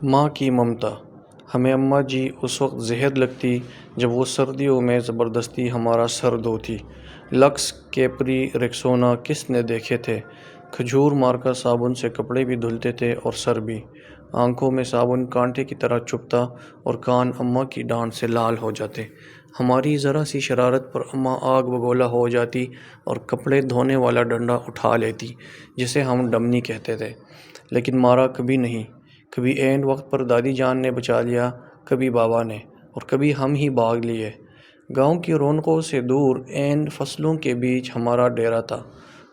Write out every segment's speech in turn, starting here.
ماں کی ممتا۔ ہمیں اماں جی اس وقت زہر لگتی جب وہ سردیوں میں زبردستی ہمارا سر دھوتی۔ لکس، کیپری، ریکسونا کس نے دیکھے تھے؟ کھجور مارکا صابن سے کپڑے بھی دھلتے تھے اور سر بھی۔ آنکھوں میں صابن کانٹے کی طرح چبھتا اور کان اماں کی ڈانٹ سے لال ہو جاتے۔ ہماری ذرا سی شرارت پر اماں آگ بگولا ہو جاتی اور کپڑے دھونے والا ڈنڈا اٹھا لیتی جسے ہم ڈمنی کہتے تھے، لیکن مارا کبھی نہیں۔ کبھی عین وقت پر دادی جان نے بچا لیا، کبھی بابا نے، اور کبھی ہم ہی بھاگ لیے۔ گاؤں کی رونقوں سے دور عین فصلوں کے بیچ ہمارا ڈیرا تھا۔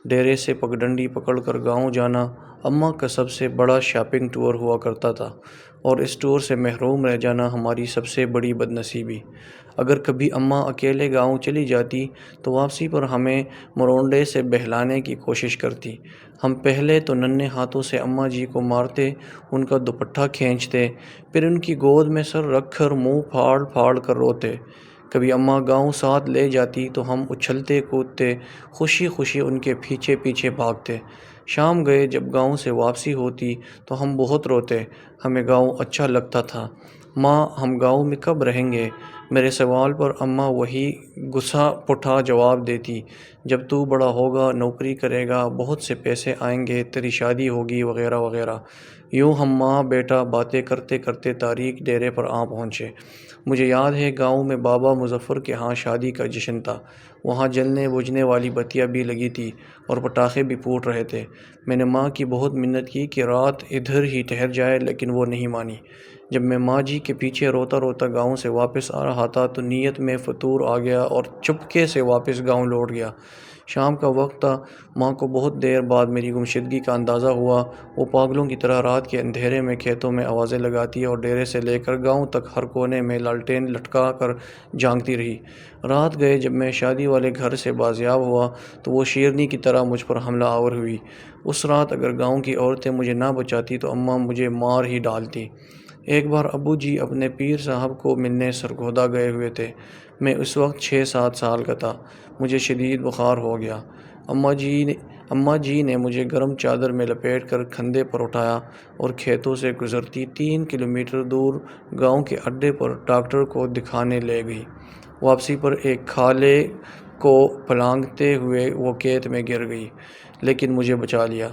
ڈیرے سے پگڈنڈی پکڑ کر گاؤں جانا اماں کا سب سے بڑا شاپنگ ٹور ہوا کرتا تھا، اور اس ٹور سے محروم رہ جانا ہماری سب سے بڑی بدنصیبی۔ اگر کبھی اماں اکیلے گاؤں چلی جاتی تو واپسی پر ہمیں مرونڈے سے بہلانے کی کوشش کرتی۔ ہم پہلے تو ننھے ہاتھوں سے اماں جی کو مارتے، ان کا دوپٹہ کھینچتے، پھر ان کی گود میں سر رکھ کر منہ پھاڑ پھاڑ کر روتے۔ کبھی اماں گاؤں ساتھ لے جاتی تو ہم اچھلتے کودتے خوشی خوشی ان کے پیچھے پیچھے بھاگتے۔ شام گئے جب گاؤں سے واپسی ہوتی تو ہم بہت روتے، ہمیں گاؤں اچھا لگتا تھا۔ ماں، ہم گاؤں میں کب رہیں گے؟ میرے سوال پر اماں وہی گھسا پٹھا جواب دیتی، جب تو بڑا ہوگا، نوکری کرے گا، بہت سے پیسے آئیں گے، تیری شادی ہوگی، وغیرہ وغیرہ۔ یوں ہم ماں بیٹا باتیں کرتے کرتے تاریک ڈیرے پر آ پہنچے۔ مجھے یاد ہے گاؤں میں بابا مظفر کے ہاں شادی کا جشن تھا۔ وہاں جلنے بجھنے والی بتیاں بھی لگی تھیں اور پٹاخے بھی پھوٹ رہے تھے۔ میں نے ماں کی بہت منت کی کہ رات ادھر ہی ٹھہر جائے، لیکن وہ نہیں مانی۔ جب میں ماں جی کے پیچھے روتا روتا گاؤں سے واپس آ رہا تھا تو نیت میں فطور آ گیا اور چپکے سے واپس گاؤں لوٹ گیا۔ شام کا وقت تھا۔ ماں کو بہت دیر بعد میری گمشدگی کا اندازہ ہوا۔ وہ پاگلوں کی طرح رات کے اندھیرے میں کھیتوں میں آوازیں لگاتی اور ڈیرے سے لے کر گاؤں تک ہر کونے میں لالٹین لٹکا کر جھانکتی رہی۔ رات گئے جب میں شادی والے گھر سے بازیاب ہوا تو وہ شیرنی کی طرح مجھ پر حملہ آور ہوئی۔ اس رات اگر گاؤں کی عورتیں مجھے نہ بچاتی تو اماں مجھے مار ہی ڈالتی۔ ایک بار ابو جی اپنے پیر صاحب کو ملنے سرگودا گئے ہوئے تھے۔ میں اس وقت 6-7 سال کا تھا۔ مجھے شدید بخار ہو گیا۔ اماں جی نے مجھے گرم چادر میں لپیٹ کر کھندے پر اٹھایا اور کھیتوں سے گزرتی 3 کلومیٹر دور گاؤں کے اڈے پر ڈاکٹر کو دکھانے لے گئی۔ واپسی پر ایک کھالے کو پھلانگتے ہوئے وہ کھیت میں گر گئی، لیکن مجھے بچا لیا۔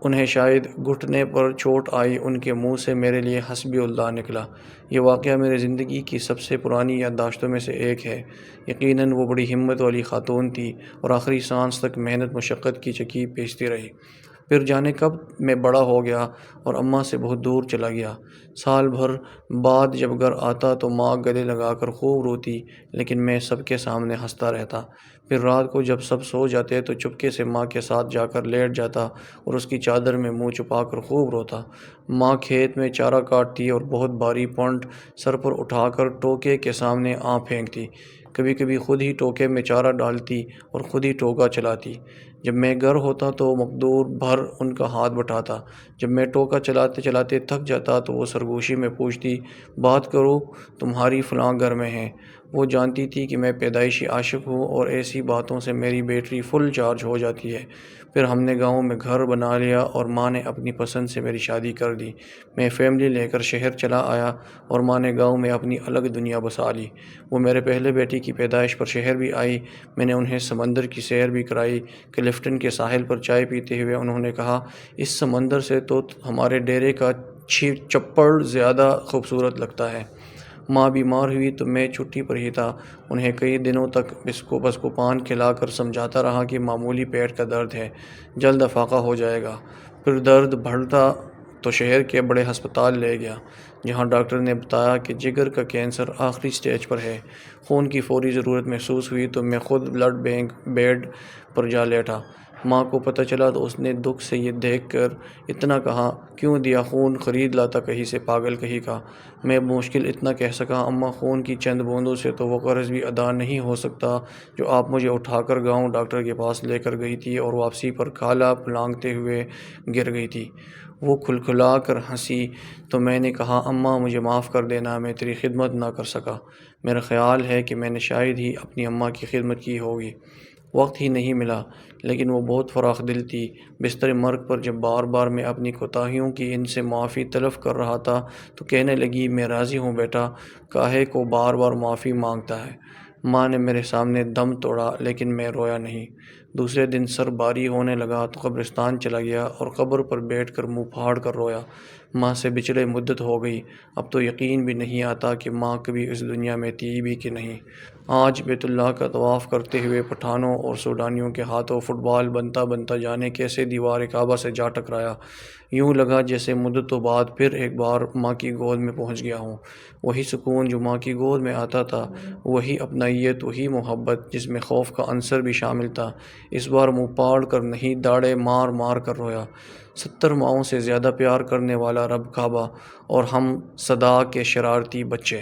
انہیں شاید گھٹنے پر چوٹ آئی۔ ان کے منہ سے میرے لیے حسبی اللہ نکلا۔ یہ واقعہ میری زندگی کی سب سے پرانی یادداشتوں میں سے ایک ہے۔ یقیناً وہ بڑی ہمت والی خاتون تھی اور آخری سانس تک محنت مشقت کی چکی پیستی رہی۔ پھر جانے کب میں بڑا ہو گیا اور اماں سے بہت دور چلا گیا۔ سال بھر بعد جب گھر آتا تو ماں گلے لگا کر خوب روتی، لیکن میں سب کے سامنے ہنستا رہتا۔ پھر رات کو جب سب سو جاتے تو چپکے سے ماں کے ساتھ جا کر لیٹ جاتا اور اس کی چادر میں منہ چھپا کر خوب روتا۔ ماں کھیت میں چارہ کاٹتی اور بہت بھاری پونڈ سر پر اٹھا کر ٹوکے کے سامنے پھینکتی۔ کبھی کبھی خود ہی ٹوکے میں چارہ ڈالتی اور خود ہی ٹوکا چلاتی۔ جب میں گھر ہوتا تو مقدور بھر ان کا ہاتھ بٹاتا۔ جب میں ٹوکا چلاتے چلاتے تھک جاتا تو وہ سرگوشی میں پوچھتی، بات کرو، تمہاری فلاں گھر میں ہے۔ وہ جانتی تھی کہ میں پیدائشی عاشق ہوں اور ایسی باتوں سے میری بیٹری فل چارج ہو جاتی ہے۔ پھر ہم نے گاؤں میں گھر بنا لیا اور ماں نے اپنی پسند سے میری شادی کر دی۔ میں فیملی لے کر شہر چلا آیا اور ماں نے گاؤں میں اپنی الگ دنیا بسا لی۔ وہ میرے پہلے بیٹی کی پیدائش پر شہر بھی آئی۔ میں نے انہیں سمندر کی سیر بھی کرائی۔ کلفٹن کے ساحل پر چائے پیتے ہوئے انہوں نے کہا، اس سمندر سے تو ہمارے ڈیرے کا چپڑ زیادہ خوبصورت لگتا ہے۔ ماں بیمار ہوئی تو میں چھٹی پر ہی تھا۔ انہیں کئی دنوں تک بسکوپان کھلا کر سمجھاتا رہا کہ معمولی پیٹ کا درد ہے، جلد افاقہ ہو جائے گا۔ پھر درد بڑھتا تو شہر کے بڑے ہسپتال لے گیا، جہاں ڈاکٹر نے بتایا کہ جگر کا کینسر آخری سٹیج پر ہے۔ خون کی فوری ضرورت محسوس ہوئی تو میں خود بلڈ بینک بیڈ پر جا لیٹا۔ ماں کو پتہ چلا تو اس نے دکھ سے یہ دیکھ کر اتنا کہا، کیوں دیا خون، خرید لاتا کہیں سے، پاگل کہیں کا۔ میں بمشکل اتنا کہہ سکا، اماں، خون کی چند بوندوں سے تو وہ قرض بھی ادا نہیں ہو سکتا جو آپ مجھے اٹھا کر گاؤں ڈاکٹر کے پاس لے کر گئی تھی اور واپسی پر کھالا پھلانگتے ہوئے گر گئی تھی۔ وہ کھلکھلا کر ہنسی تو میں نے کہا، اماں مجھے معاف کر دینا، میں تیری خدمت نہ کر سکا۔ میرا خیال ہے کہ میں نے شاید ہی اپنی اماں کی خدمت کی ہوگی۔ وقت ہی نہیں ملا، لیکن وہ بہت فراخ دل تھی۔ بستر مرگ پر جب بار بار میں اپنی کوتاہیوں کی ان سے معافی طلب کر رہا تھا تو کہنے لگی، میں راضی ہوں بیٹا، کاہے کو بار بار معافی مانگتا ہے۔ ماں نے میرے سامنے دم توڑا لیکن میں رویا نہیں۔ دوسرے دن سر باری ہونے لگا تو قبرستان چلا گیا اور قبر پر بیٹھ کر منہ پھاڑ کر رویا۔ ماں سے بچھڑے مدت ہو گئی، اب تو یقین بھی نہیں آتا کہ ماں کبھی اس دنیا میں تھی بھی کہ نہیں۔ آج بیت اللہ کا طواف کرتے ہوئے پٹھانوں اور سوڈانیوں کے ہاتھوں فٹ بال بنتا بنتا جانے کیسے دیوار کعبہ سے جا ٹکرایا۔ یوں لگا جیسے مدتوں بعد پھر ایک بار ماں کی گود میں پہنچ گیا ہوں۔ وہی سکون جو ماں کی گود میں آتا تھا، وہی اپنائیت، وہی محبت جس میں خوف کا عنصر بھی شامل تھا۔ اس بار منہ پاڑ کر نہیں، داڑھیں مار مار کر رویا۔ 70 ماؤں سے زیادہ پیار کرنے والا رب کعبہ اور ہم صدا کے شرارتی بچے۔